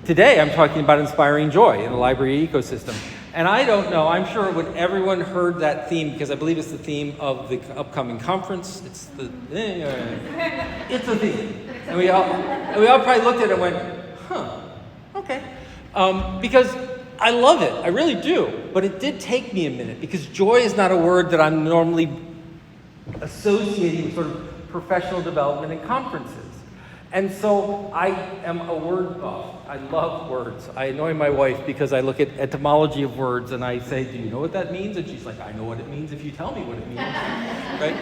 Today, I'm talking about inspiring joy in the library ecosystem. And I don't know, I'm sure when everyone heard that theme, because I believe it's the theme of the upcoming conference, it's a theme. And we all probably looked at it and went, okay. Because I love it, I really do. But it did take me a minute, because joy is not a word that I'm normally associating with sort of professional development and conferences. And so I am a word buff. I love words. I annoy my wife because I look at etymology of words and I say, do you know what that means? And she's like, I know what it means if you tell me what it means, right?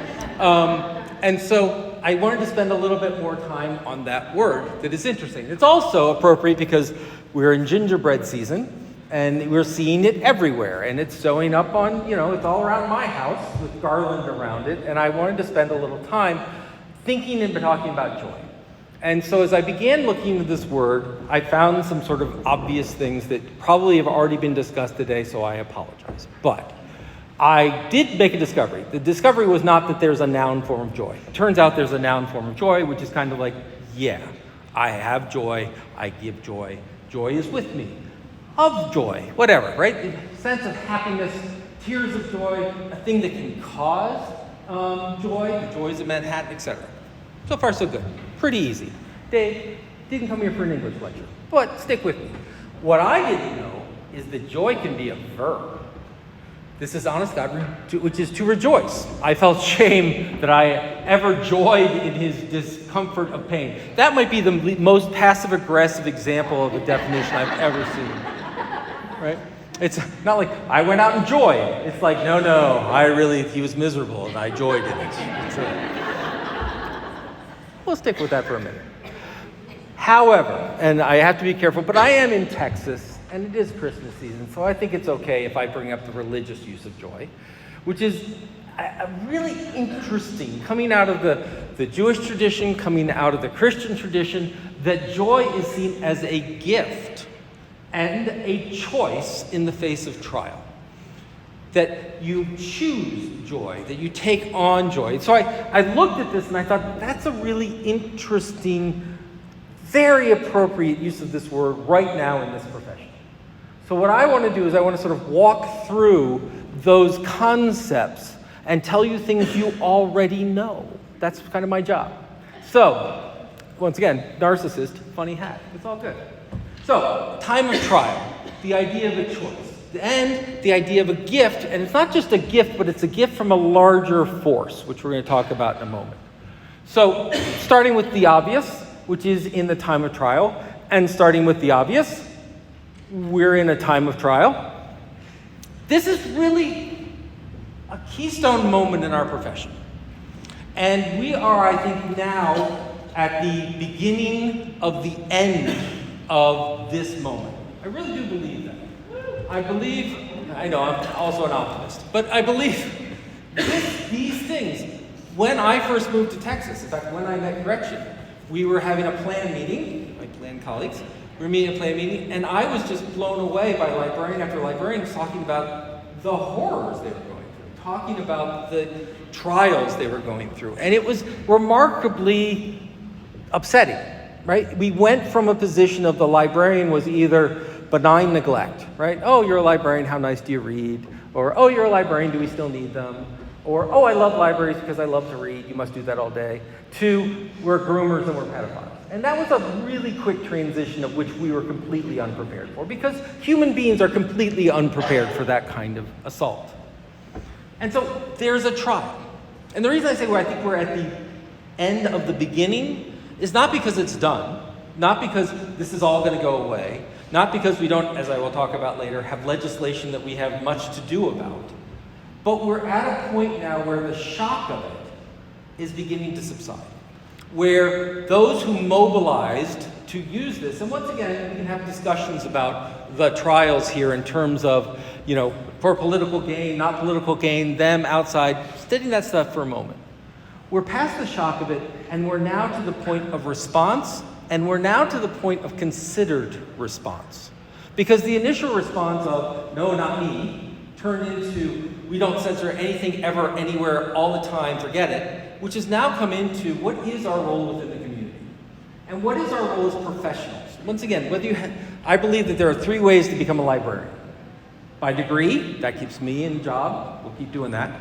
And so I wanted to spend a little bit more time on that word that is interesting. It's also appropriate because we're in gingerbread season and we're seeing it everywhere. And it's showing up on, it's all around my house with garland around it. And I wanted to spend a little time thinking and talking about joy. And so as I began looking at this word, I found some sort of obvious things that probably have already been discussed today, so I apologize. But I did make a discovery. The discovery was not that there's a noun form of joy. It turns out there's a noun form of joy, which is kind of like, yeah, I have joy, I give joy, joy is with me, of joy, whatever, right? The sense of happiness, tears of joy, a thing that can cause joy, the joys of Manhattan, etc. So far, so good. Pretty easy. Dave didn't come here for an English lecture, but stick with me. What I didn't know is that joy can be a verb. This is honest God, which is to rejoice. I felt shame that I ever joyed in his discomfort of pain. That might be the most passive-aggressive example of a definition I've ever seen, right? It's not like, I went out and joyed. It's like, no, he was miserable and I joyed in it. We'll stick with that for a minute. However, and I have to be careful, but I am in Texas, and it is Christmas season, so I think it's okay if I bring up the religious use of joy, which is really interesting, coming out of the Jewish tradition, coming out of the Christian tradition, that joy is seen as a gift and a choice in the face of trial. That you choose joy, that you take on joy. So I looked at this and I thought, that's a really interesting, very appropriate use of this word right now in this profession. So what I want to do is I want to sort of walk through those concepts and tell you things you already know. That's kind of my job. So, once again, narcissist, funny hat. It's all good. So, time of trial, the idea of a choice. And the idea of a gift, and it's not just a gift, but it's a gift from a larger force, which we're going to talk about in a moment. So, starting with the obvious, which is in the time of trial, and starting with the obvious, we're in a time of trial. This is really a keystone moment in our profession. And we are, I think, now at the beginning of the end of this moment. I really do believe that. I know I'm also an optimist, but I believe these things, when I first moved to Texas, in fact, when I met Gretchen, we were having a plan meeting, my plan colleagues, we were meeting a plan meeting, and I was just blown away by librarian after librarian talking about the horrors they were going through, talking about the trials they were going through, and it was remarkably upsetting, right? We went from a position of the librarian was either benign neglect, right? Oh, you're a librarian, how nice do you read? Or, oh, you're a librarian, do we still need them? Or, oh, I love libraries because I love to read, you must do that all day. To, we're groomers and we're pedophiles. And that was a really quick transition of which we were completely unprepared for, because human beings are completely unprepared for that kind of assault. And so there's a trial. And the reason I say I think we're at the end of the beginning is not because it's done, not because this is all going to go away, not because we don't, as I will talk about later, have legislation that we have much to do about. But we're at a point now where the shock of it is beginning to subside. Where those who mobilized to use this, and once again, we can have discussions about the trials here in terms of, for political gain, not political gain, them outside, studying that stuff for a moment. We're past the shock of it, and we're now to the point of response, and we're now to the point of considered response. Because the initial response of, no, not me, turned into, we don't censor anything ever, anywhere, all the time, forget it, which has now come into what is our role within the community? And what is our role as professionals? Once again, I believe that there are 3 ways to become a librarian. By degree, that keeps me in job. We'll keep doing that.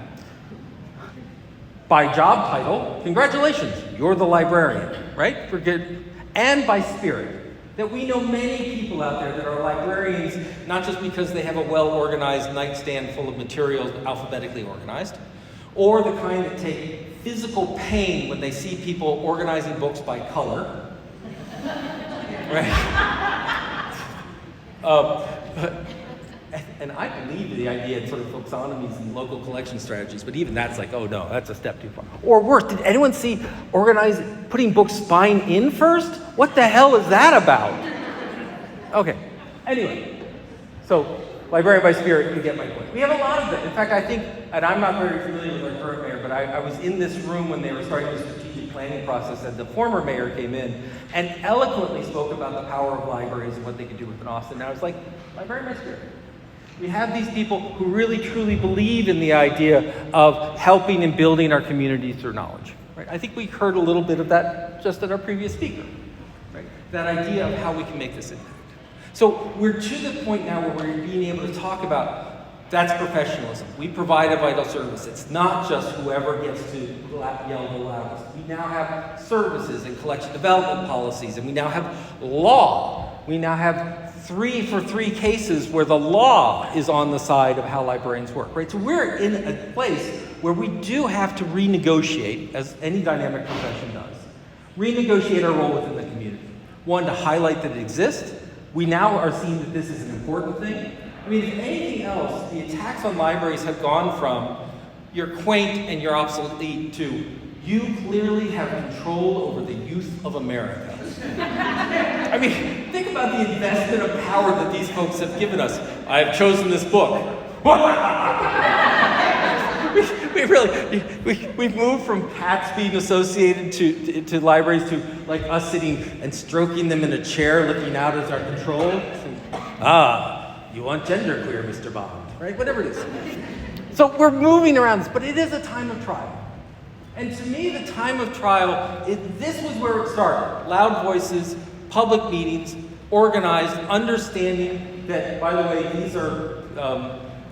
By job title, congratulations, you're the librarian, right? We're good. And by spirit, that we know many people out there that are librarians, not just because they have a well-organized nightstand full of materials alphabetically organized, or the kind that take physical pain when they see people organizing books by color, right? And I believe the idea of sort of taxonomies and local collection strategies, but even that's like, oh no, that's a step too far. Or worse, did anyone see putting books spine in first? What the hell is that about? Okay, anyway, so librarian by spirit, you get my point. We have a lot of them. In fact, I think, and I'm not very familiar with our current mayor, but I was in this room when they were starting the strategic planning process, and the former mayor came in and eloquently spoke about the power of libraries and what they could do with Austin. And I was like, librarian by spirit. We have these people who really truly believe in the idea of helping and building our communities through knowledge. Right? I think we heard a little bit of that just at our previous speaker. Right? That idea of how we can make this impact. So we're to the point now where we're being able to talk about that's professionalism. We provide a vital service. It's not just whoever gets to yell the loudest. We now have services and collection development policies, and we now have law. We now have 3 for 3 cases where the law is on the side of how librarians work, right? So we're in a place where we do have to renegotiate, as any dynamic profession does, renegotiate our role within the community. One, to highlight that it exists. We now are seeing that this is an important thing. I mean, if anything else, the attacks on libraries have gone from you're quaint and you're obsolete to you clearly have control over the youth of America. I mean, think about the investment of power that these folks have given us. I have chosen this book. We've moved from cats being associated to libraries to like us sitting and stroking them in a chair, looking out as our control. You want genderqueer, Mr. Bond, right? Whatever it is. So we're moving around this, but it is a time of trial. And to me, the time of trial, this was where it started. Loud voices, public meetings, organized, understanding that, by the way, these are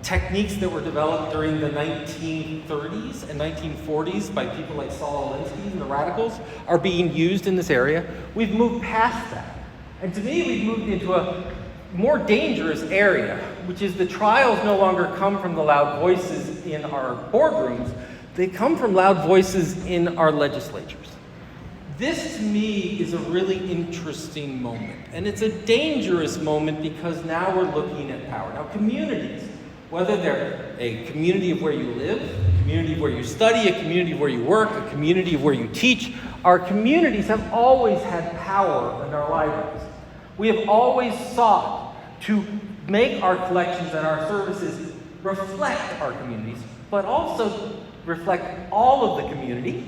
techniques that were developed during the 1930s and 1940s by people like Saul Alinsky and the radicals are being used in this area. We've moved past that. And to me, we've moved into a more dangerous area, which is the trials no longer come from the loud voices in our boardrooms. They come from loud voices in our legislatures. This, to me, is a really interesting moment. And it's a dangerous moment because now we're looking at power. Now, communities, whether they're a community of where you live, a community of where you study, a community of where you work, a community of where you teach, our communities have always had power in our libraries. We have always sought to make our collections and our services reflect our communities, but also reflect all of the community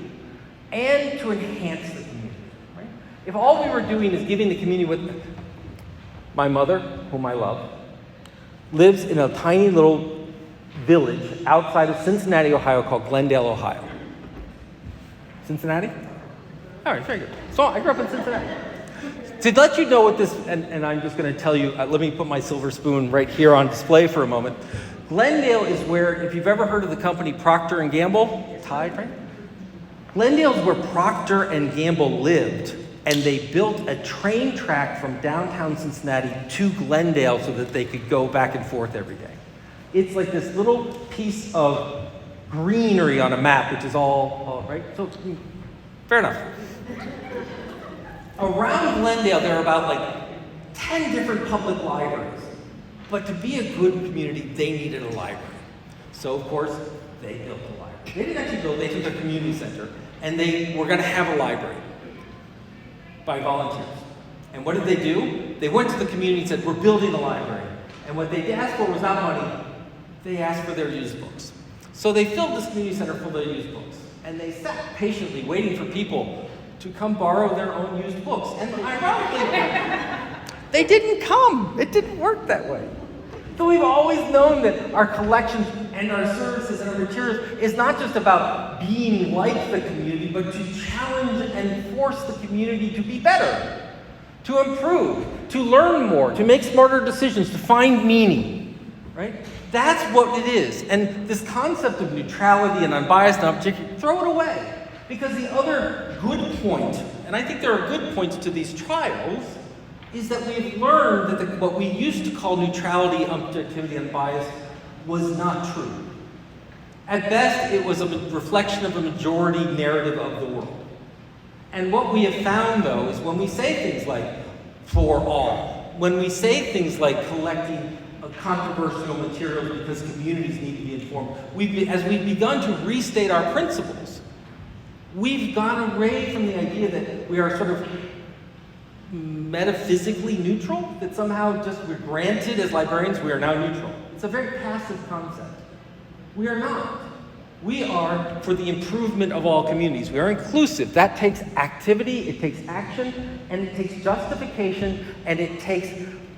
and to enhance the community. Right? If all we were doing is giving the community what my mother, whom I love, lives in a tiny little village outside of Cincinnati, Ohio called Glendale, Ohio. Cincinnati? All right, very good. So I grew up in Cincinnati. To let you know what this, and I'm just going to tell you, let me put my silver spoon right here on display for a moment. Glendale is where, if you've ever heard of the company Procter & Gamble, Tide, right? Glendale is where Procter & Gamble lived, and they built a train track from downtown Cincinnati to Glendale so that they could go back and forth every day. It's like this little piece of greenery on a map, which is all right? So, fair enough. Around Glendale, there are about like 10 different public libraries. But to be a good community, they needed a library. So, of course, they built a library. They didn't actually build, they took a community center, and they were going to have a library by volunteers. And what did they do? They went to the community and said, we're building a library. And what they asked for was not money, they asked for their used books. So they filled this community center full of their used books. And they sat patiently waiting for people to come borrow their own used books. And ironically, they didn't come. It didn't work that way. So we've always known that our collections and our services and our materials is not just about being like the community, but to challenge and force the community to be better. to improve, to learn more, to make smarter decisions, to find meaning, right? That's what it is. And this concept of neutrality and unbiased and objective, throw it away. Because the other good point, and I think there are good points to these trials, is that we've learned that what we used to call neutrality, objectivity, and bias was not true. At best, it was a reflection of a majority narrative of the world. And what we have found, though, is when we say things like for all, when we say things like collecting controversial materials because communities need to be informed, as we've begun to restate our principles, we've gone away from the idea that we are sort of metaphysically neutral, that somehow just we're granted as librarians we are now neutral. It's a very passive concept. We are not. We are for the improvement of all communities. We are inclusive. That takes activity, it takes action, and it takes justification, and it takes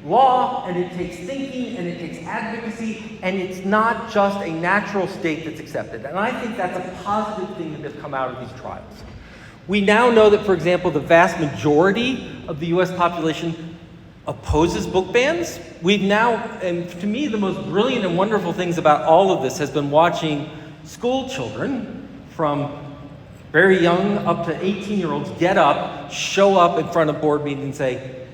law, and it takes thinking, and it takes advocacy, and it's not just a natural state that's accepted. And I think that's a positive thing that has come out of these trials. We now know that, for example, the vast majority of the US population opposes book bans. We've now, and to me, the most brilliant and wonderful things about all of this has been watching school children from very young up to 18-year-olds get up, show up in front of board meetings and say,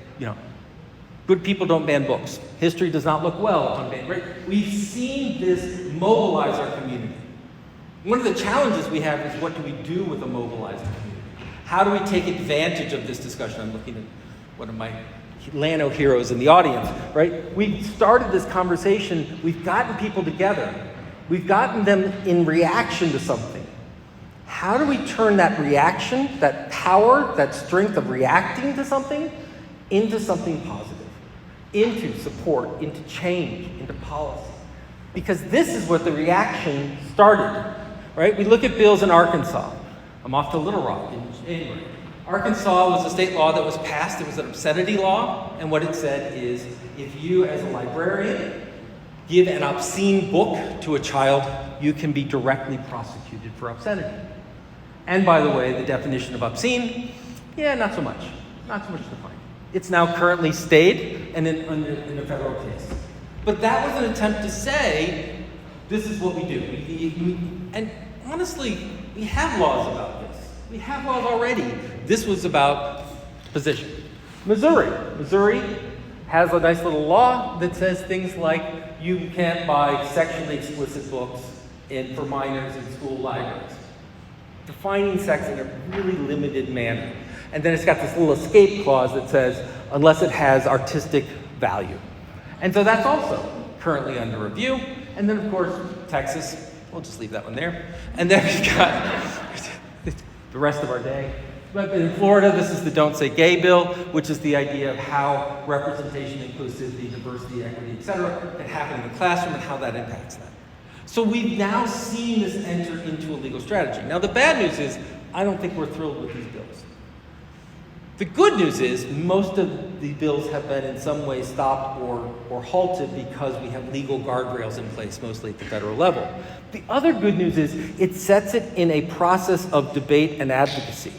good people don't ban books. History does not look well on ban, right? We've seen this mobilize our community. One of the challenges we have is what do we do with a mobilized community? How do we take advantage of this discussion? I'm looking at one of my Lano heroes in the audience, right? We've started this conversation. We've gotten people together. We've gotten them in reaction to something. How do we turn that reaction, that power, that strength of reacting to something, into something positive, into support, into change, into policy? Because this is what the reaction started, right? We look at bills in Arkansas. I'm off to Little Rock in January. Arkansas was a state law that was passed. It was an obscenity law, and what it said is if you as a librarian give an obscene book to a child, you can be directly prosecuted for obscenity. And by the way, the definition of obscene, not so much. Not so much defined. It's now currently stayed and in a federal case. But that was an attempt to say, this is what we do. And honestly, we have laws about this. We have laws already. This was about position. Missouri has a nice little law that says things like you can't buy sexually explicit books for minors in school libraries. Defining sex in a really limited manner. And then it's got this little escape clause that says, unless it has artistic value. And so that's also currently under review. And then, of course, Texas, we'll just leave that one there. And then we've got the rest of our day. But in Florida, this is the Don't Say Gay bill, which is the idea of how representation, inclusivity, diversity, equity, et cetera, can happen in the classroom and how that impacts that. So we've now seen this enter into a legal strategy. Now, the bad news is, I don't think we're thrilled with these bills. The good news is, most of the bills have been in some way stopped or halted because we have legal guardrails in place, mostly at the federal level. The other good news is, it sets it in a process of debate and advocacy.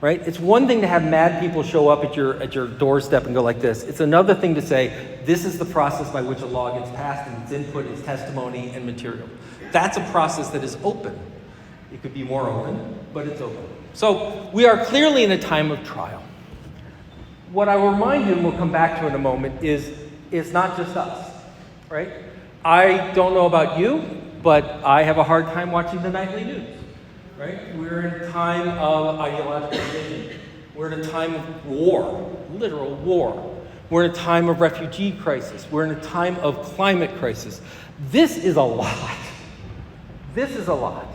Right? It's one thing to have mad people show up at your doorstep and go like this. It's another thing to say, this is the process by which a law gets passed, and its input is testimony and material. That's a process that is open. It could be more open, but it's open. So we are clearly in a time of trial. What I will remind you, and we'll come back to in a moment, is it's not just us, right? I don't know about you, but I have a hard time watching the nightly news. Right? We're in a time of ideological division. We're in a time of war, literal war. We're in a time of refugee crisis. We're in a time of climate crisis. This is a lot. This is a lot.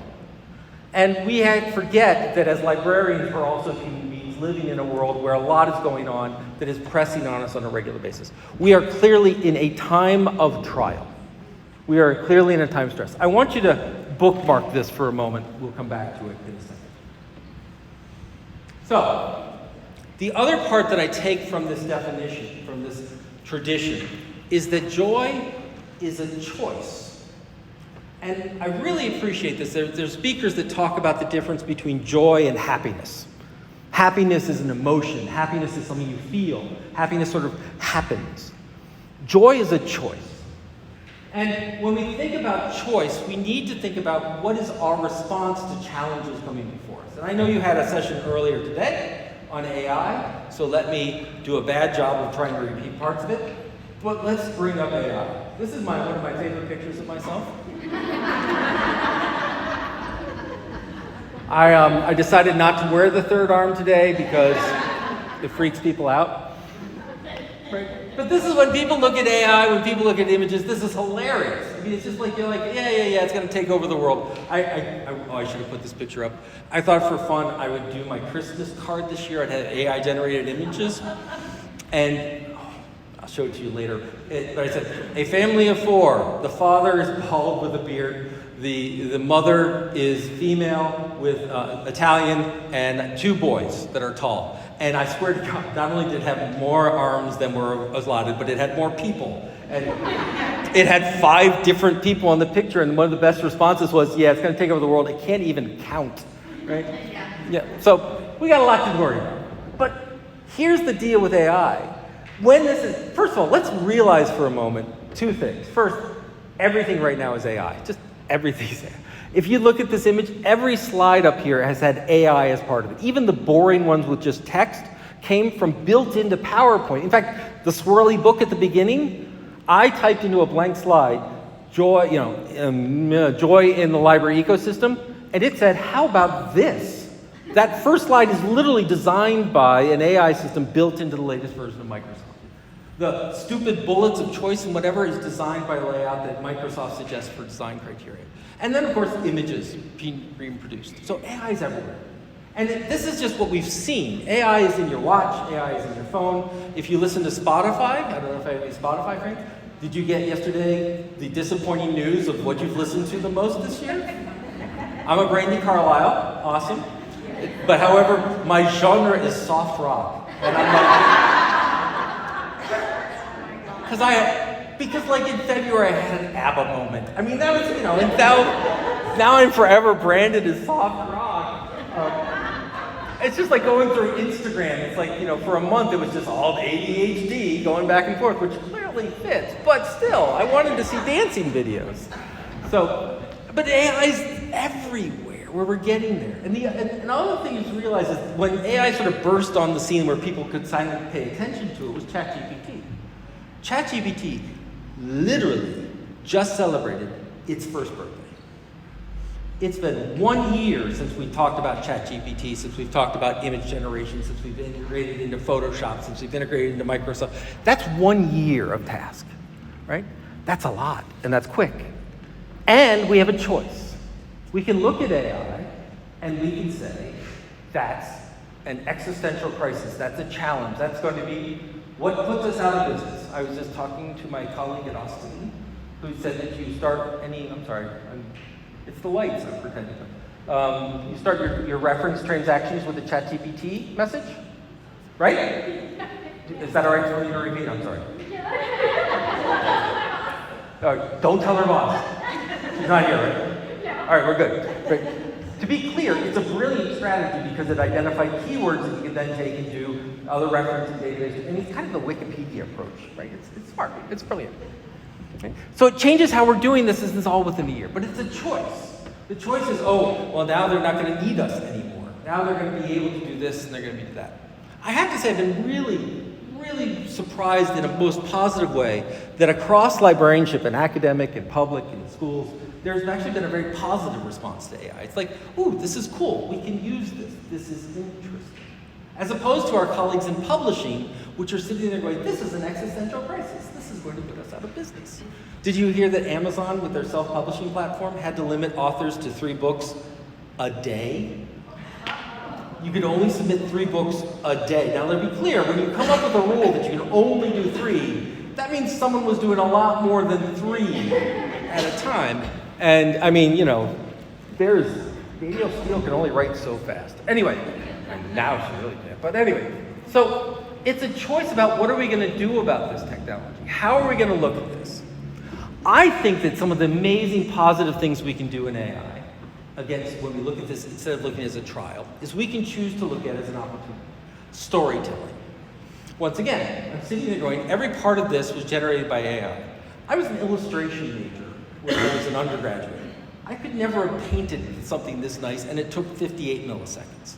And we forget that as librarians, we're also human beings living in a world where a lot is going on that is pressing on us on a regular basis. We are clearly in a time of trial. We are clearly in a time of stress. I want you to bookmark this for a moment. We'll come back to it in a second. So, the other part that I take from this definition, from this tradition, is that joy is a choice. And I really appreciate this. There's speakers that talk about the difference between joy and happiness. Happiness is an emotion. Happiness is something you feel. Happiness sort of happens. Joy is a choice. And when we think about choice, we need to think about what is our response to challenges coming before us. And I know you had a session earlier today on AI, so let me do a bad job of trying to repeat parts of it. But let's bring up AI. This is one of my favorite pictures of myself. I decided not to wear the third arm today because it freaks people out. Right? But this is when people look at AI, when people look at images, this is hilarious. I mean, it's just like, you're like, yeah, it's going to take over the world. I should have put this picture up. I thought for fun I would do my Christmas card this year. I'd have AI-generated images. And I'll show it to you later. But I said, a family of 4. The father is bald with a beard. The mother is female with Italian and 2 boys that are tall. And I swear to God, not only did it have more arms than were allotted, but it had more people. And it had 5 different people in the picture, and one of the best responses was, yeah, it's going to take over the world. It can't even count, right? Yeah. So we got a lot to worry about. But here's the deal with AI. First of all, let's realize for a moment 2 things. First, everything right now is AI. Just everything's AI. If you look at this image, every slide up here has had AI as part of it. Even the boring ones with just text came from built into PowerPoint. In fact, the swirly book at the beginning, I typed into a blank slide, joy in the library ecosystem, and it said, how about this? That first slide is literally designed by an AI system built into the latest version of Microsoft. The stupid bullets of choice and whatever is designed by a layout that Microsoft suggests for design criteria. And then, of course, images being reproduced. So AI is everywhere. And this is just what we've seen. AI is in your watch. AI is in your phone. If you listen to Spotify, I don't know if I have any Spotify friends, did you get yesterday the disappointing news of what you've listened to the most this year? I'm a Brandy Carlisle. Awesome. But however, my genre is soft rock. And I'm like, because like in February I had an ABBA moment. I mean, that was, and now I'm forever branded as soft rock. It's just like going through Instagram. It's like, for a month it was just all ADHD going back and forth, which clearly fits. But still, I wanted to see dancing videos. But AI's everywhere, where we're getting there. And another thing you realize is when AI sort of burst on the scene where people could silently pay attention to it was ChatGPT. ChatGPT literally just celebrated its first birthday. It's been 1 year since we talked about ChatGPT, since we've talked about image generation, since we've integrated into Photoshop, since we've integrated into Microsoft. That's 1 year of task, right? That's a lot, and that's quick. And we have a choice. We can look at AI, and we can say, that's an existential crisis, that's a challenge, that's going to be what puts us out of business. I was just talking to my colleague at Austin, who said that you start it's the lights I'm pretending to. You start your reference transactions with a ChatGPT message, right? Is that all right for me to repeat? I'm sorry. Don't tell her boss. She's not here, right? No. All right, we're good. Great. To be clear, it's a brilliant strategy because it identified keywords that you can then take and do other referencing databases. And it's kind of the Wikipedia approach, right? It's smart. It's brilliant. Okay? So it changes how we're doing this. This is all within a year. But it's a choice. The choice is, now they're not going to need us anymore. Now they're going to be able to do this and they're going to do that. I have to say I've been really surprised in a most positive way that across librarianship and academic and public and schools, there's actually been a very positive response to AI. It's like, this is cool. We can use this. This is interesting. As opposed to our colleagues in publishing, which are sitting there going, this is an existential crisis. This is going to put us out of business. Did you hear that Amazon, with their self-publishing platform, had to limit authors to 3 books a day? You can only submit 3 books a day. Now, let me be clear, when you come up with a rule that you can only do 3, that means someone was doing a lot more than 3 at a time. And I mean, Danielle Steele can only write so fast. Anyway, and now she really can. But anyway, so it's a choice about what are we going to do about this technology? How are we going to look at this? I think that some of the amazing positive things we can do in AI, against when we look at this, instead of looking as a trial, is we can choose to look at it as an opportunity. Storytelling. Once again, I'm sitting there going, every part of this was generated by AI. I was an illustration major when I was an undergraduate. I could never have painted something this nice, and it took 58 milliseconds.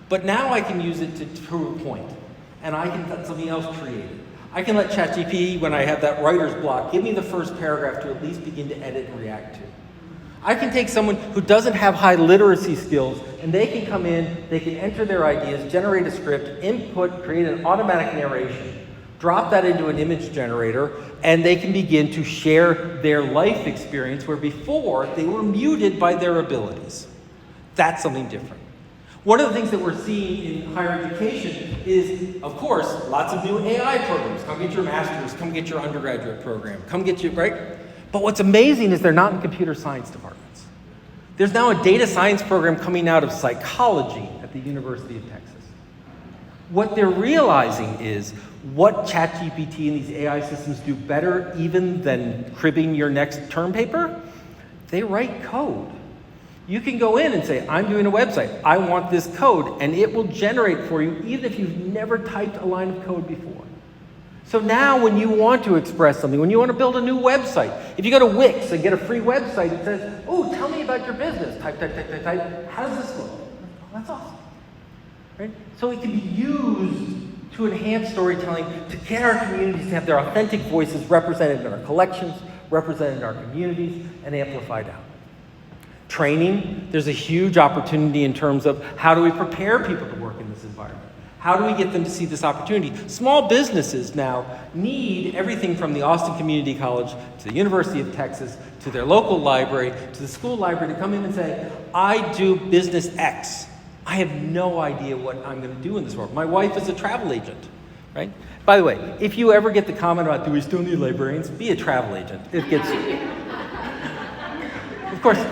But now I can use it to prove a point, and I can let something else create it. I can let ChatGPT, when I have that writer's block, give me the first paragraph to at least begin to edit and react to. I can take someone who doesn't have high literacy skills, and they can come in, they can enter their ideas, generate a script, input, create an automatic narration, drop that into an image generator, and they can begin to share their life experience where before they were muted by their abilities. That's something different. One of the things that we're seeing in higher education is, of course, lots of new AI programs. Come get your master's, come get your undergraduate program, come get your, right? But what's amazing is they're not in computer science departments. There's now a data science program coming out of psychology at the University of Texas. What they're realizing is what ChatGPT and these AI systems do better even than cribbing your next term paper, they write code. You can go in and say, I'm doing a website, I want this code, and it will generate for you even if you've never typed a line of code before. So now when you want to express something, when you want to build a new website, if you go to Wix and get a free website, it says, oh, tell me about your business. Type, type, type, type, type. How does this look? Oh, that's awesome. Right? So it can be used to enhance storytelling, to get our communities to have their authentic voices represented in our collections, represented in our communities, and amplified out. Training, there's a huge opportunity in terms of how do we prepare people to work in this environment? How do we get them to see this opportunity? Small businesses now need everything from the Austin Community College to the University of Texas to their local library to the school library to come in and say, I do business X. I have no idea what I'm going to do in this world. My wife is a travel agent, right? By the way, if you ever get the comment about, do we still need librarians? Be a travel agent. It gets... Of course,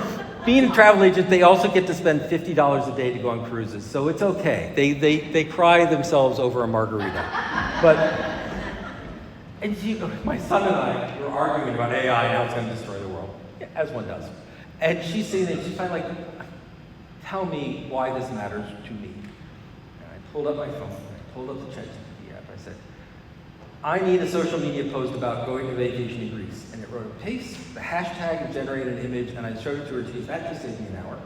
being a travel agent, they also get to spend $50 a day to go on cruises, so it's okay. They cry themselves over a margarita. But my son and I were arguing about AI and how it's going to destroy the world, as one does. And she's sitting there, she's finally like, tell me why this matters to me. And I pulled up my phone, I pulled up the ChatGPT app, I said, I need a social media post about going to vacation in Greece. And it wrote a paste, the hashtag, and generated an image, and I showed it to her, and she goes, that just saved me an hour.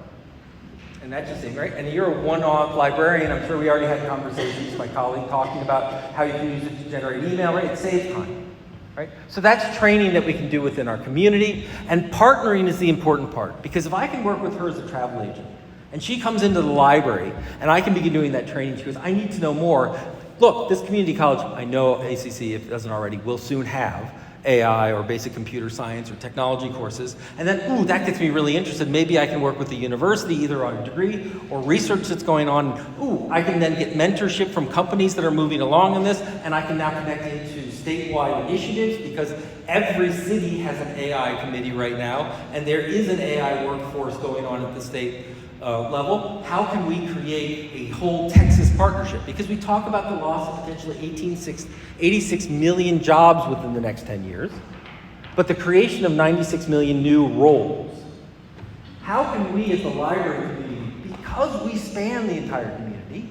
And that just saved me, right? And you're a one-off librarian. I'm sure we already had conversations with my colleague talking about how you can use it to generate email, right? It saves time, right? So that's training that we can do within our community, and partnering is the important part. Because if I can work with her as a travel agent, and she comes into the library, and I can begin doing that training, she goes, I need to know more. Look, this community college, I know ACC, if it doesn't already, will soon have AI or basic computer science or technology courses. And then, ooh, that gets me really interested. Maybe I can work with the university either on a degree or research that's going on. Ooh, I can then get mentorship from companies that are moving along in this, and I can now connect into statewide initiatives because every city has an AI committee right now, and there is an AI workforce going on at the state level. How can we create a whole Texas partnership? Because we talk about the loss of potentially 86 million jobs within the next 10 years, but the creation of 96 million new roles. How can we as the library community, because we span the entire community,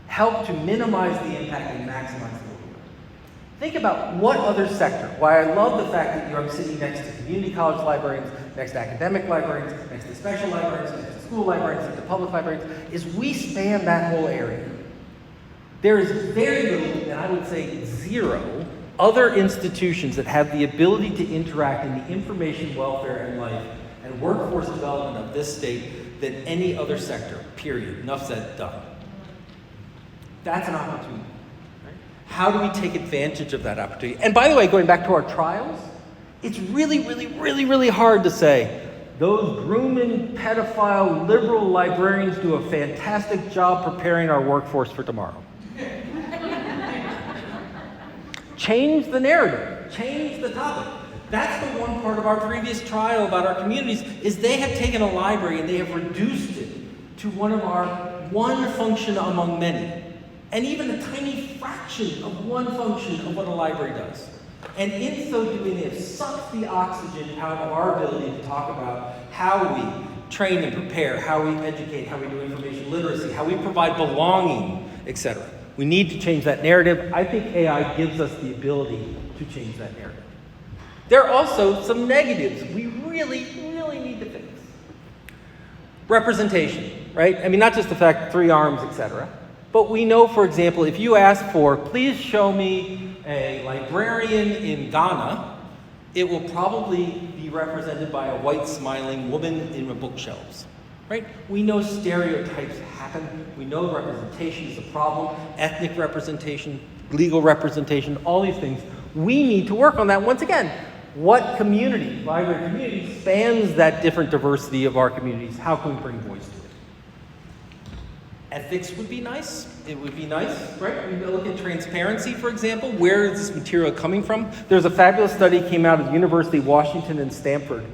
help to minimize the impact and maximize the reward? Think about what other sector, why I love the fact that you're sitting next to community college librarians, next to academic librarians, next to special librarians, next to school librarians, next to public librarians, is we span that whole area. There is very little, and I would say zero, other institutions that have the ability to interact in the information, welfare, and life and workforce development of this state than any other sector, period. Enough said, done. That's an opportunity. Right? How do we take advantage of that opportunity? And by the way, going back to our trials, it's really, really, really, really hard to say, those grooming, pedophile, liberal librarians do a fantastic job preparing our workforce for tomorrow. Change the narrative, change the topic. That's the one part of our previous trial about our communities, is they have taken a library and they have reduced it to one function among many, and even a tiny fraction of one function of what a library does. And in so doing, they have sucked the oxygen out of our ability to talk about how we train and prepare, how we educate, how we do information literacy, how we provide belonging, etc. We need to change that narrative. I think AI gives us the ability to change that narrative. There are also some negatives we really, really need to fix. Representation, right? I mean, not just the fact 3 arms, etc. But we know, for example, if you ask for, please show me a librarian in Ghana, it will probably be represented by a white smiling woman in the bookshelves, right? We know stereotypes happen. We know representation is a problem. Ethnic representation, legal representation, all these things. We need to work on that. Once again, what community, library community, spans that different diversity of our communities? How can we bring voice to it? Ethics would be nice. It would be nice, right? We look at transparency, for example. Where is this material coming from? There's a fabulous study came out of the University of Washington and Stanford,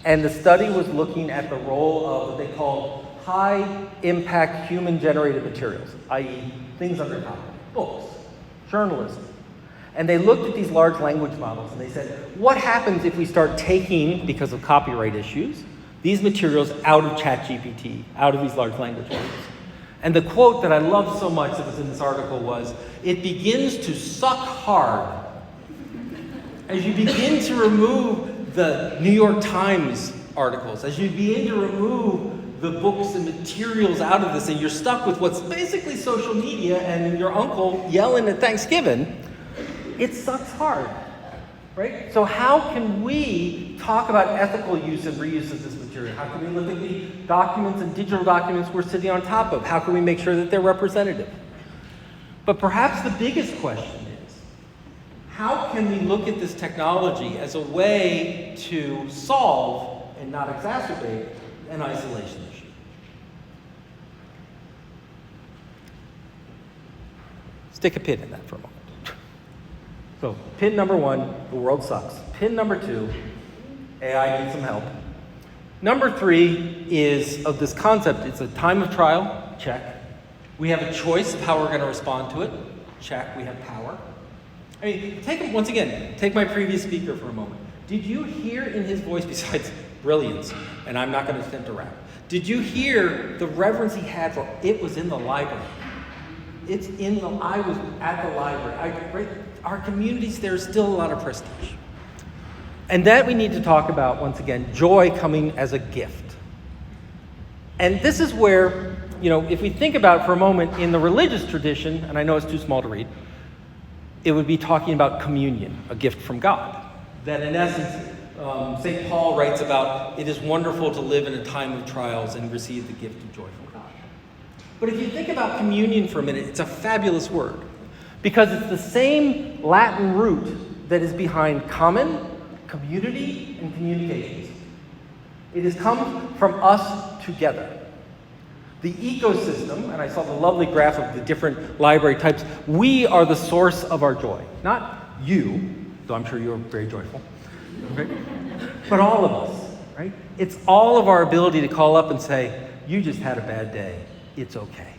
and the study was looking at the role of what they call high-impact human-generated materials, i.e. things under topic, books, journalism. And they looked at these large language models, and they said, what happens if we start taking, because of copyright issues, these materials out of ChatGPT, out of these large language models? And the quote that I love so much that was in this article was, it begins to suck hard. As you begin to remove the New York Times articles, as you begin to remove the books and materials out of this, and you're stuck with what's basically social media and your uncle yelling at Thanksgiving, it sucks hard, right? So how can we talk about ethical use and reuse of this material? How can we look at the documents and digital documents we're sitting on top of? How can we make sure that they're representative? But perhaps the biggest question is, how can we look at this technology as a way to solve and not exacerbate an isolation issue? Stick a pin in that for a moment. So, pin number 1, the world sucks. Pin number 2, AI needs some help. Number 3 is of this concept. It's a time of trial, check. We have a choice of how we're going to respond to it, check. We have power. I mean, once again, take my previous speaker for a moment. Did you hear in his voice, besides brilliance, and I'm not going to attempt to rap, did you hear the reverence he had for it was in the library? I was at the library. Our communities, there's still a lot of prestige. And that we need to talk about, once again, joy coming as a gift. And this is where, if we think about it for a moment, in the religious tradition, and I know it's too small to read, it would be talking about communion, a gift from God. That in essence, St. Paul writes about, it is wonderful to live in a time of trials and receive the gift of joy from God. But if you think about communion for a minute, it's a fabulous word. Because it's the same Latin root that is behind common, community, and communications. It has come from us together. The ecosystem, and I saw the lovely graph of the different library types, we are the source of our joy. Not you, though I'm sure you're very joyful, right? But all of us, right? It's all of our ability to call up and say, you just had a bad day. It's okay.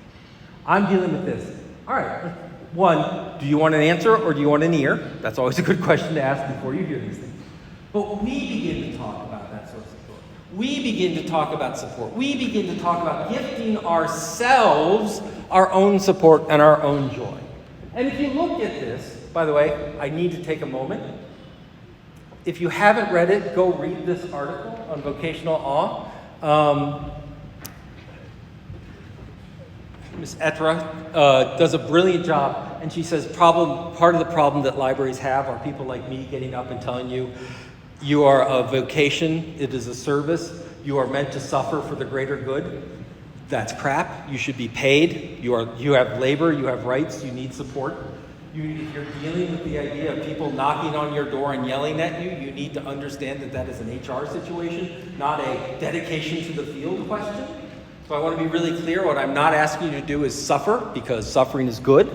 I'm dealing with this. All right. 1, do you want an answer or do you want an ear? That's always a good question to ask before you hear these things. But we begin to talk about that sort of support. We begin to talk about support. We begin to talk about gifting ourselves our own support and our own joy. And if you look at this, by the way, I need to take a moment. If you haven't read it, go read this article on vocational awe. Ms. Etra does a brilliant job, and she says part of the problem that libraries have are people like me getting up and telling you, you are a vocation, it is a service, you are meant to suffer for the greater good. That's crap. You should be paid. You have labor, you have rights, you need support. If you're dealing with the idea of people knocking on your door and yelling at you, you need to understand that that is an HR situation, not a dedication to the field question. So I want to be really clear, what I'm not asking you to do is suffer, because suffering is good.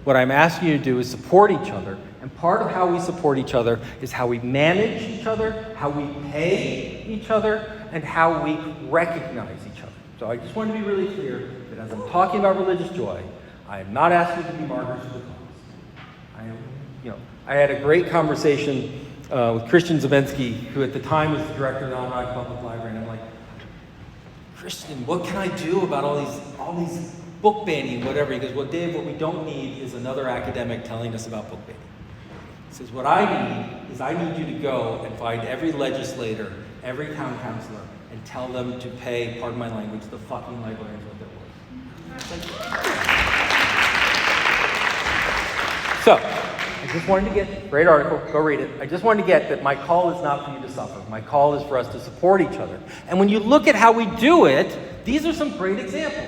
What I'm asking you to do is support each other. And part of how we support each other is how we manage each other, how we pay each other, and how we recognize each other. So I just want to be really clear that as I'm talking about religious joy, I am not asking you to be martyrs for the cause. I had a great conversation with Christian Zabensky, who at the time was the director of the Illinois Public Library, and I'm like, Christian, what can I do about all these book banning, whatever? He goes, well, Dave, what we don't need is another academic telling us about book banning. He says, what I need you to go and find every legislator, every town councilor, and tell them to pay, pardon my language, the fucking librarians what they're worth. So, I just wanted to get, great article, go read it. I just wanted to get that my call is not for you to suffer. My call is for us to support each other. And when you look at how we do it, these are some great examples.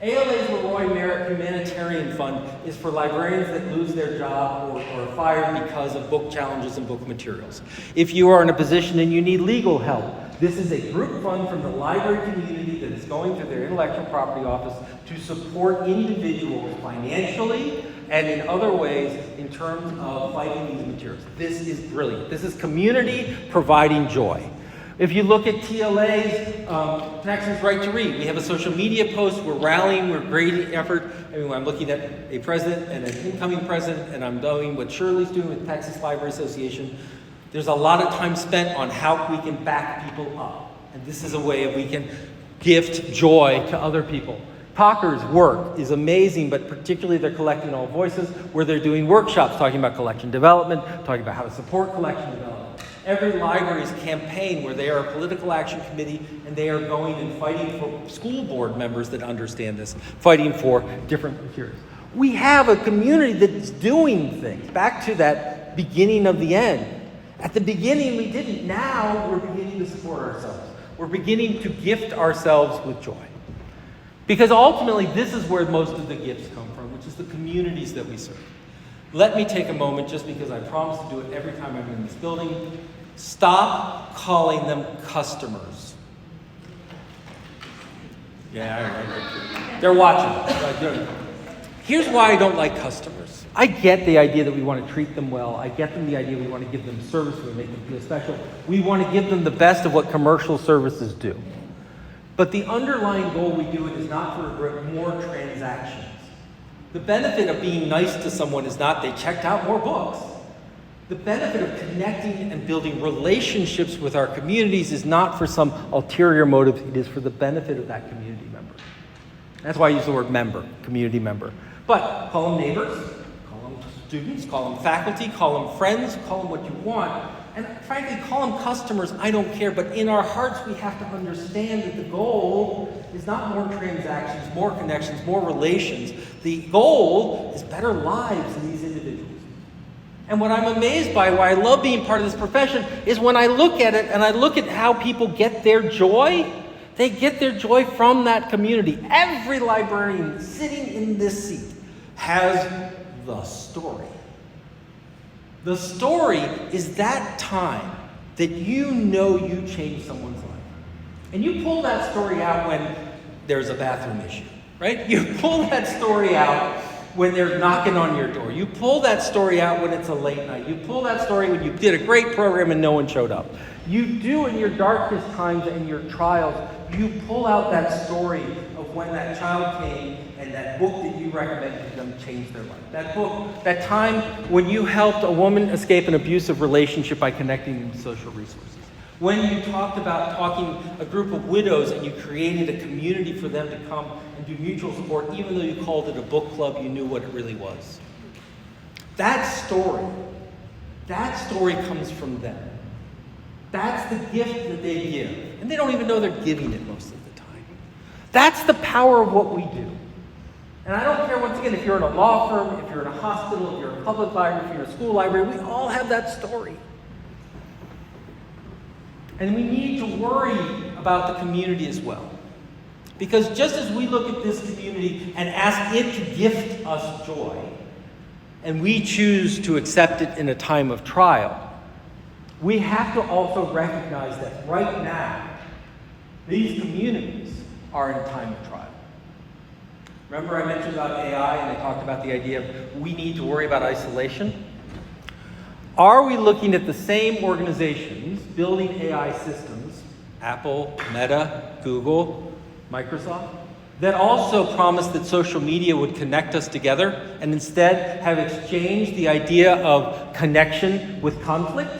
ALA's Leroy Merritt Humanitarian Fund is for librarians that lose their job or are fired because of book challenges and book materials. If you are in a position and you need legal help, this is a group fund from the library community that is going through their intellectual property office to support individuals financially and in other ways in terms of fighting these materials. This is brilliant. This is community providing joy. If you look at TLA's Texas Right to Read, we have a social media post, we're rallying, we're grading effort. I mean, I'm looking at a president and an incoming president, and I'm doing what Shirley's doing with Texas Library Association. There's a lot of time spent on how we can back people up. And this is a way that we can gift joy to other people. Talker's work is amazing, but particularly they're collecting all voices, where they're doing workshops talking about collection development, talking about how to support collection development. Every library's campaign where they are a political action committee and they are going and fighting for school board members that understand this, fighting for different materials. We have a community that's doing things. Back to that beginning of the end. At the beginning we didn't. Now we're beginning to support ourselves. We're beginning to gift ourselves with joy. Because ultimately this is where most of the gifts come from, which is the communities that we serve. Let me take a moment, just because I promise to do it every time I'm in this building. Stop calling them customers. Yeah, they're watching. Here's why I don't like customers. I get the idea that we want to treat them well. I get the idea we want to give them service, we make them feel special. We want to give them the best of what commercial services do. But the underlying goal we do it is not for more transactions. The benefit of being nice to someone is not they checked out more books. The benefit of connecting and building relationships with our communities is not for some ulterior motive. It is for the benefit of that community member. That's why I use the word member, community member. But call them neighbors, call them students, call them faculty, call them friends, call them what you want. And frankly, call them customers, I don't care. But in our hearts, we have to understand that the goal is not more transactions, more connections, more relations. The goal is better lives in these individuals. And what I'm amazed by, why I love being part of this profession, is when I look at it and I look at how people get their joy, they get their joy from that community. Every librarian sitting in this seat has the story. The story is that time that you know you changed someone's life. And you pull that story out when there's a bathroom issue, right? You pull that story out when they're knocking on your door. You pull that story out when it's a late night. You pull that story when you did a great program and no one showed up. You do in your darkest times and your trials, you pull out that story of when that child came and that book that you recommended to them changed their life. That book, that time when you helped a woman escape an abusive relationship by connecting them to social resources. When you talked about a group of widows and you created a community for them to come and do mutual support, even though you called it a book club, you knew what it really was. That story comes from them. That's the gift that they give. And they don't even know they're giving it most of the time. That's the power of what we do. And I don't care, once again, if you're in a law firm, if you're in a hospital, if you're in a public library, if you're in a school library, we all have that story. And we need to worry about the community as well. Because just as we look at this community and ask it to gift us joy, and we choose to accept it in a time of trial, we have to also recognize that right now, these communities are in time of trial. Remember I mentioned about AI and I talked about the idea of we need to worry about isolation? Are we looking at the same organizations building AI systems, Apple, Meta, Google, Microsoft, that also promised that social media would connect us together and instead have exchanged the idea of connection with conflict?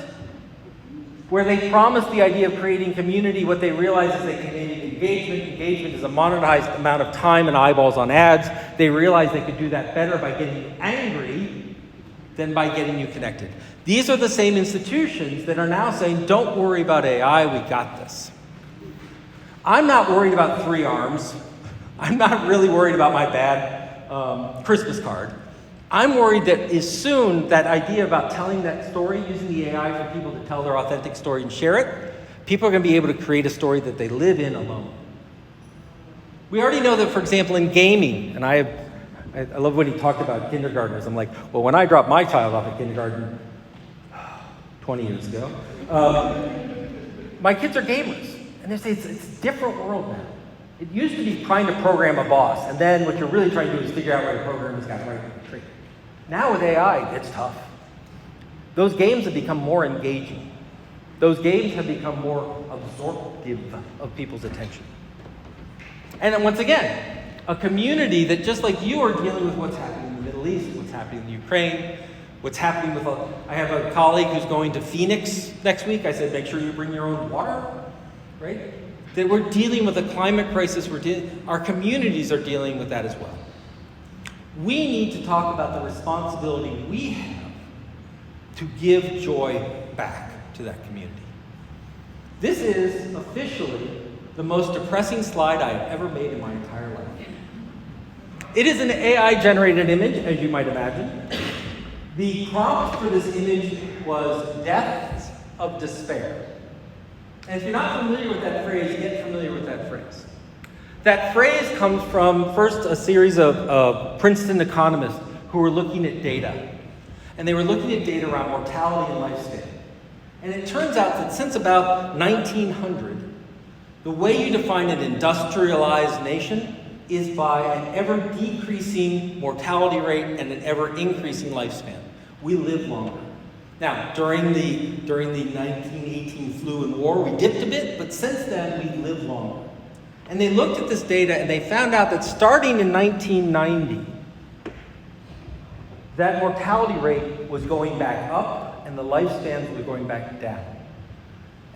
where they promised the idea of creating community. What they realized is they created engagement. Engagement is a monetized amount of time and eyeballs on ads. They realized they could do that better by getting you angry than by getting you connected. These are the same institutions that are now saying, don't worry about AI, we got this. I'm not worried about 3 arms. I'm not really worried about my bad Christmas card. I'm worried that as soon that idea about telling that story, using the AI for people to tell their authentic story and share it, people are going to be able to create a story that they live in alone. We already know that, for example, in gaming, and I love when he talked about kindergartners. I'm like, well, when I dropped my child off at kindergarten 20 years ago, my kids are gamers. And they say it's a different world now. It used to be trying to program a boss, and then what you're really trying to do is figure out where the program has got right in the tree. Now with AI, it's tough. Those games have become more engaging. Those games have become more absorptive of people's attention. And then once again, a community that just like you are dealing with what's happening in the Middle East, what's happening in Ukraine, what's happening with, I have a colleague who's going to Phoenix next week. I said, make sure you bring your own water, right? That we're dealing with a climate crisis. Our communities are dealing with that as well. We need to talk about the responsibility we have to give joy back to that community. This is officially the most depressing slide I have ever made in my entire life. It is an AI-generated image, as you might imagine. The prompt for this image was deaths of despair. And if you're not familiar with that phrase, get familiar with that phrase. That phrase comes from, first, a series of Princeton economists who were looking at data. And they were looking at data around mortality and lifespan. And it turns out that since about 1900, the way you define an industrialized nation is by an ever-decreasing mortality rate and an ever-increasing lifespan. We live longer. Now, during the 1918 flu and war, we dipped a bit, but since then, we live longer. And they looked at this data, and they found out that starting in 1990, that mortality rate was going back up, and the lifespans were going back down.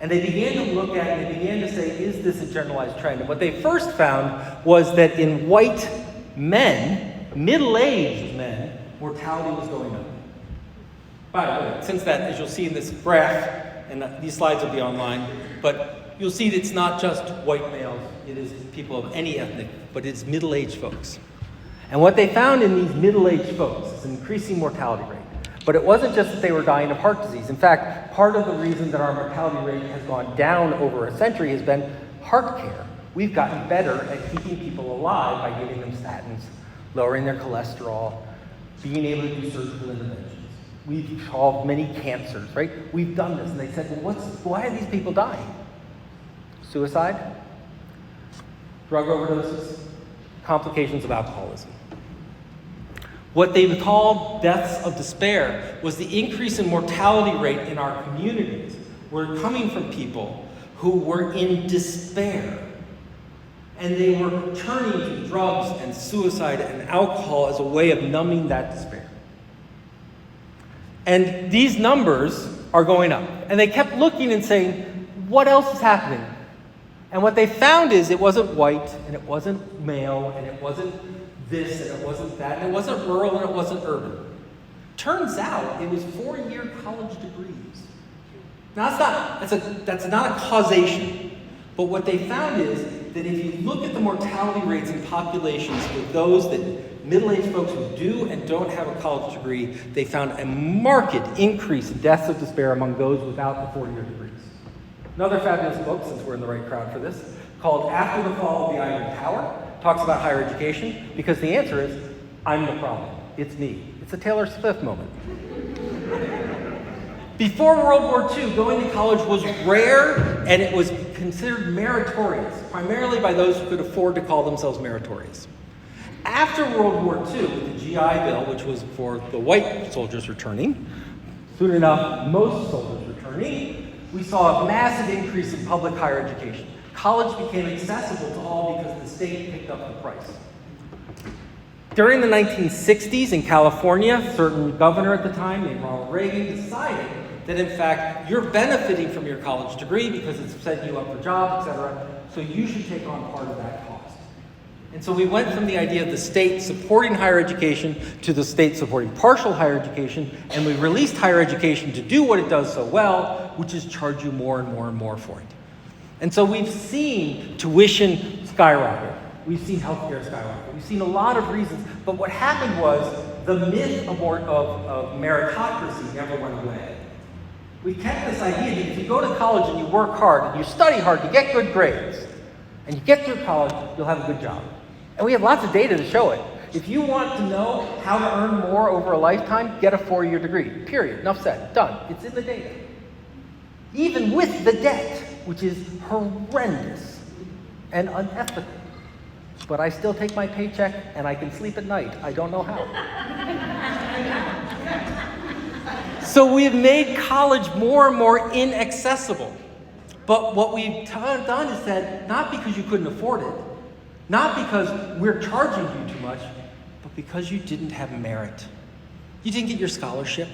And they began to look at it, and they began to say, is this a generalized trend? And what they first found was that in white men, middle-aged men, mortality was going up. By the way, since that, as you'll see in this graph, and these slides will be online, but you'll see that it's not just white males, it is people of any ethnic, but it's middle-aged folks. And what they found in these middle-aged folks is an increasing mortality rate. But it wasn't just that they were dying of heart disease. In fact, part of the reason that our mortality rate has gone down over a century has been heart care. We've gotten better at keeping people alive by giving them statins, lowering their cholesterol, being able to do surgical interventions. We've solved many cancers, right? We've done this. And they said, well, why are these people dying? Suicide, drug overdoses, complications of alcoholism. What they called deaths of despair was the increase in mortality rate in our communities were coming from people who were in despair. And they were turning to drugs and suicide and alcohol as a way of numbing that despair. And these numbers are going up. And they kept looking and saying, what else is happening? And what they found is it wasn't white, and it wasn't male, and it wasn't this, and it wasn't that, and it wasn't rural, and it wasn't urban. Turns out it was 4-year college degrees. Now that's not a causation, but what they found is that if you look at the mortality rates in populations with those that middle-aged folks who do and don't have a college degree, they found a marked increase in deaths of despair among those without the 4-year degrees. Another fabulous book, since we're in the right crowd for this, called After the Fall of the Iron Tower, talks about higher education, because the answer is, I'm the problem. It's me. It's a Taylor Swift moment. Before World War II, going to college was rare, and it was considered meritorious, primarily by those who could afford to call themselves meritorious. After World War II, with the GI Bill, which was for the white soldiers returning, soon enough, most soldiers returning, we saw a massive increase in public higher education. College became accessible to all because the state picked up the price. During the 1960s in California, a certain governor at the time named Ronald Reagan decided that in fact you're benefiting from your college degree because it's setting you up for jobs, etc. So you should take on part of that cost. And so we went from the idea of the state supporting higher education to the state supporting partial higher education, and we released higher education to do what it does so well, which is charge you more and more and more for it. And so we've seen tuition skyrocket. We've seen healthcare skyrocket. We've seen a lot of reasons. But what happened was the myth of meritocracy never went away. We kept this idea that if you go to college and you work hard and you study hard, you get good grades, and you get through college, you'll have a good job. And we have lots of data to show it. If you want to know how to earn more over a lifetime, get a 4-year degree. Period. Enough said. Done. It's in the data. Even with the debt, which is horrendous and unethical. But I still take my paycheck and I can sleep at night. I don't know how. So we've made college more and more inaccessible. But what we've done is said, not because you couldn't afford it, not because we're charging you too much, but because you didn't have merit. You didn't get your scholarship.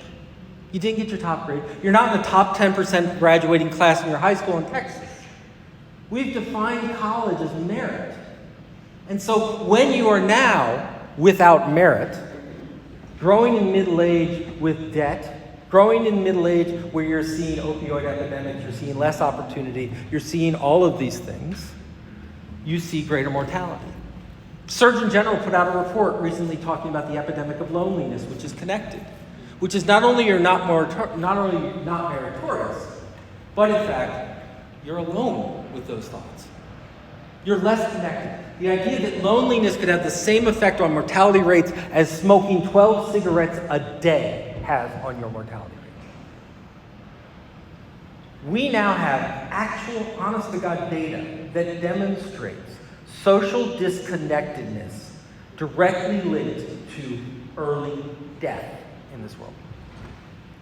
You didn't get your top grade. You're not in the top 10% graduating class in your high school in Texas. We've defined college as merit. And so when you are now without merit, growing in middle age with debt, growing in middle age where you're seeing opioid epidemics, you're seeing less opportunity, you're seeing all of these things, you see greater mortality. Surgeon General put out a report recently talking about the epidemic of loneliness, which is connected, which is not only you're not meritorious, but in fact, you're alone with those thoughts. You're less connected. The idea that loneliness could have the same effect on mortality rates as smoking 12 cigarettes a day has on your mortality rate. We now have actual, honest-to-God data that demonstrates social disconnectedness directly linked to early death in this world.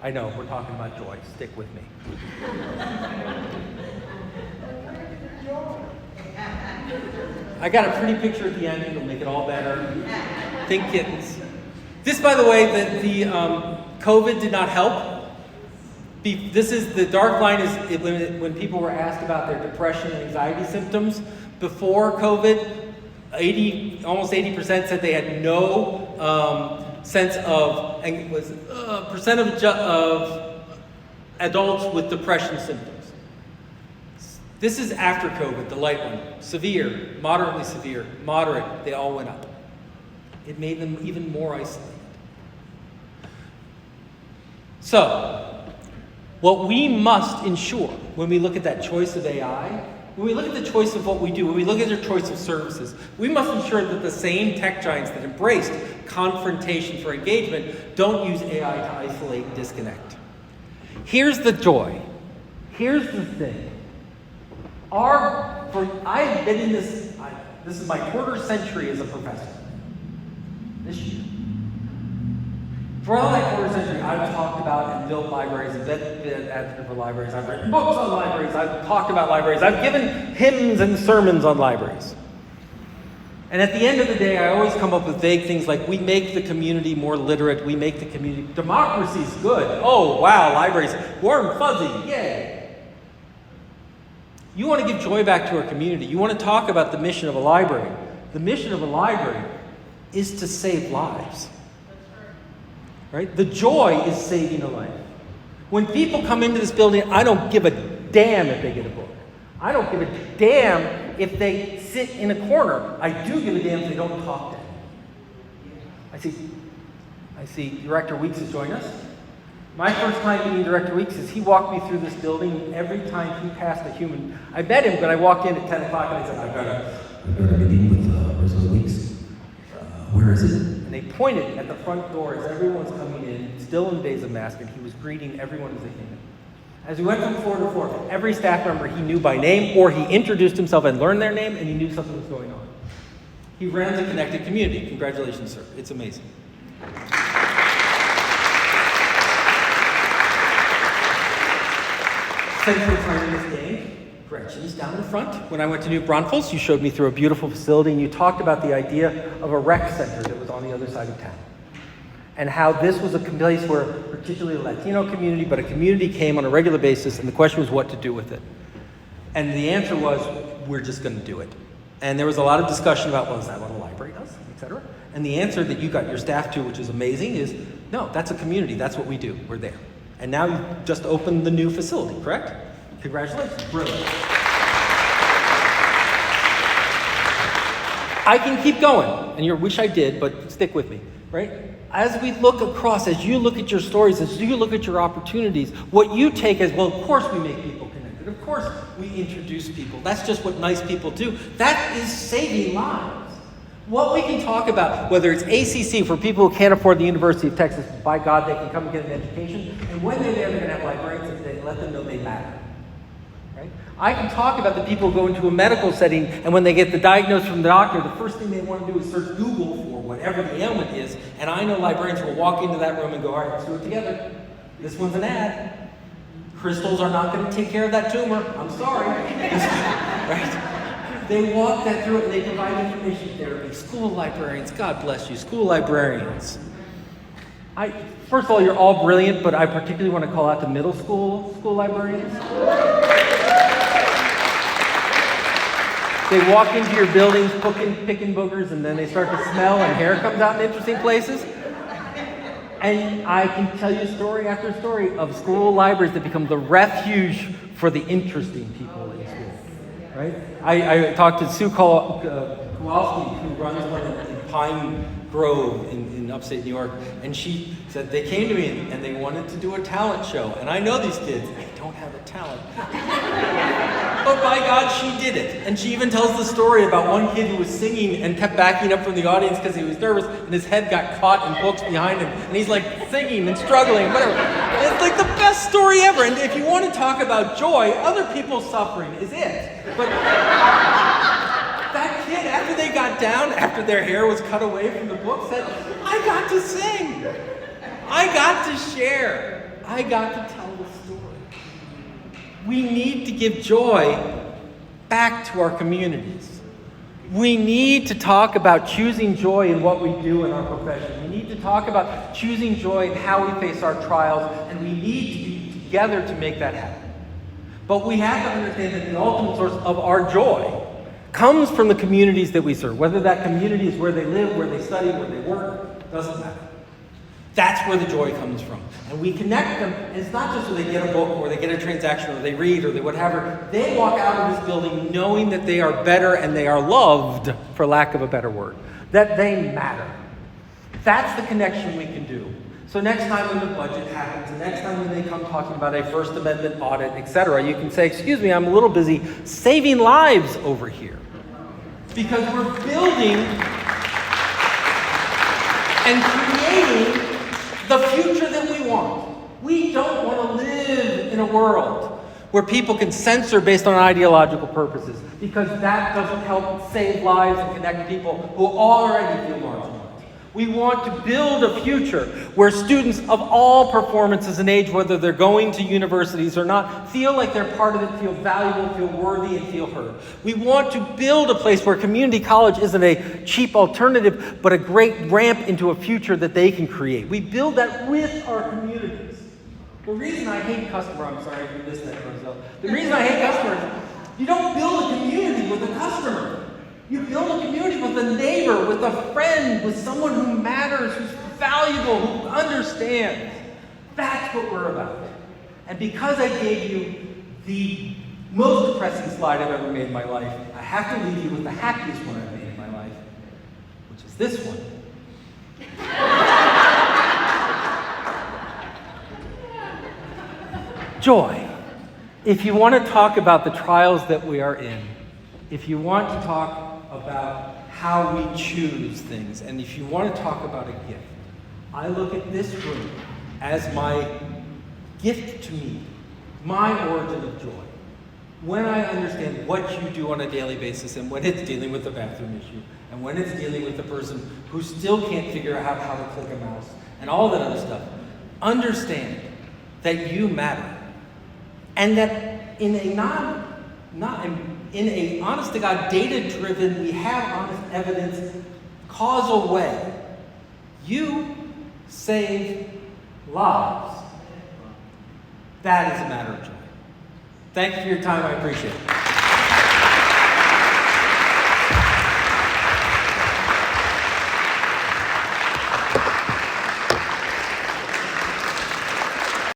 I know, we're talking about joy. Stick with me. I got a pretty picture at the end. It'll make it all better. Think kittens. This, by the way, the COVID did not help. This is the dark line is when people were asked about their depression and anxiety symptoms before COVID. Almost 80% said they had no sense of, and it was percent of adults with depression symptoms. This is after COVID, the light one. Severe, moderately severe, moderate, they all went up. It made them even more isolated. So, what we must ensure when we look at that choice of AI, when we look at the choice of what we do, when we look at the choice of services, we must ensure that the same tech giants that embraced confrontation for engagement don't use AI to isolate and disconnect. Here's the joy. Here's the thing. I've been in this is my quarter century as a professor. This year. For all that quarter century, I've talked about and built libraries, and been advocate for libraries. I've written books on libraries. I've talked about libraries. I've given hymns and sermons on libraries. And at the end of the day, I always come up with vague things like, we make the community more literate. We make the community, democracy's good. Oh, wow, libraries, warm, fuzzy, yay. You want to give joy back to our community. You want to talk about the mission of a library. The mission of a library is to save lives. Right? The joy is saving a life. When people come into this building, I don't give a damn if they get a book. I don't give a damn if they sit in a corner. I do give a damn if they don't talk to me. I see Director Weeks has joined us. My first time meeting Director Weeks is he walked me through this building, and every time he passed a human, I met him, but I walked in at 10 o'clock and I said, I've got a meeting with President Weeks. Where is it? And they pointed at the front door as everyone's coming in, still in days of mask, and he was greeting everyone as they came in. As we went from floor to floor, every staff member he knew by name, or he introduced himself and learned their name, and he knew something was going on. He ran the connected community. Congratulations, sir. It's amazing. Central time in this game, Gretchen's down the front. When I went to New Braunfels, you showed me through a beautiful facility, and you talked about the idea of a rec center that was on the other side of town. and how this was a place where, particularly the Latino community, but a community came on a regular basis, and the question was what to do with it. And the answer was, we're just going to do it. And there was a lot of discussion about, well, is that what a library does, et cetera? And the answer that you got your staff to, which is amazing, is no, that's a community. That's what we do. We're there. And now you've just opened the new facility, correct? Congratulations. Brilliant. I can keep going, and you wish I did, but stick with me, right? As we look across, as you look at your stories, as you look at your opportunities, what you take as, well, of course we make people connected. Of course we introduce people. That's just what nice people do. That is saving lives. What we can talk about, whether it's ACC for people who can't afford the University of Texas, by God, they can come and get an education. And when they're there, they're going to have librarians and they let them know they matter. Right? I can talk about the people who go into a medical setting, and when they get the diagnosis from the doctor, the first thing they want to do is search Google for whatever the ailment is. And I know librarians will walk into that room and go, all right, let's do it together. This one's an ad. Crystals are not going to take care of that tumor. I'm sorry. Right? They walk that through it and they provide information therapy. School librarians, God bless you, school librarians. First of all, you're all brilliant, but I particularly want to call out the middle school librarians. They walk into your buildings picking boogers, and then they start to smell and hair comes out in interesting places. And I can tell you story after story of school libraries that become the refuge for the interesting people in school. Right? I talked to Sue Kowalski, who runs one in Pine Grove in upstate New York, and she said they came to me and they wanted to do a talent show. And I know these kids, they don't have a talent. But by God, she did it. And she even tells the story about one kid who was singing and kept backing up from the audience because he was nervous, and his head got caught in books behind him. And he's like singing and struggling, whatever. It's like the best story ever. And if you want to talk about joy, other people's suffering is it. But that kid, after they got down, after their hair was cut away from the book, said, I got to sing. I got to share. I got to tell the story. We need to give joy back to our communities. We need to talk about choosing joy in what we do in our profession. We need to talk about choosing joy in how we face our trials, and we need to be together to make that happen. But we have to understand that the ultimate source of our joy comes from the communities that we serve. Whether that community is where they live, where they study, where they work, doesn't matter. That's where the joy comes from. And we connect them, and it's not just so they get a book or they get a transaction or they read or they whatever. They walk out of this building knowing that they are better and they are loved, for lack of a better word, that they matter. That's the connection we can do. So next time when the budget happens, and next time when they come talking about a First Amendment audit, etc., you can say, excuse me, I'm a little busy saving lives over here. Because we're building and creating the future that we want. We don't want to live in a world where people can censor based on ideological purposes, because that doesn't help save lives and connect people who already feel marginalized. We want to build a future where students of all performances and age, whether they're going to universities or not, feel like they're part of it, feel valuable, feel worthy, and feel heard. We want to build a place where community college isn't a cheap alternative, but a great ramp into a future that they can create. We build that with our communities. The reason I hate customer, I'm sorry if you missed that, Roselle. The reason I hate customers, you don't build a community with a customer. You build a community with a neighbor, with a friend, with someone who matters, who's valuable, who understands. That's what we're about. And because I gave you the most depressing slide I've ever made in my life, I have to leave you with the happiest one I've made in my life, which is this one. Joy. If you want to talk about the trials that we are in, if you want to talk about how we choose things, and if you want to talk about a gift, I look at this room as my gift to me, my origin of joy. When I understand what you do on a daily basis, and when it's dealing with the bathroom issue, and when it's dealing with the person who still can't figure out how to click a mouse, and all that other stuff, understand that you matter. And that in a in a honest-to-God, data-driven, we have honest evidence, causal way, you save lives. That is a matter of joy. Thank you for your time. I appreciate it.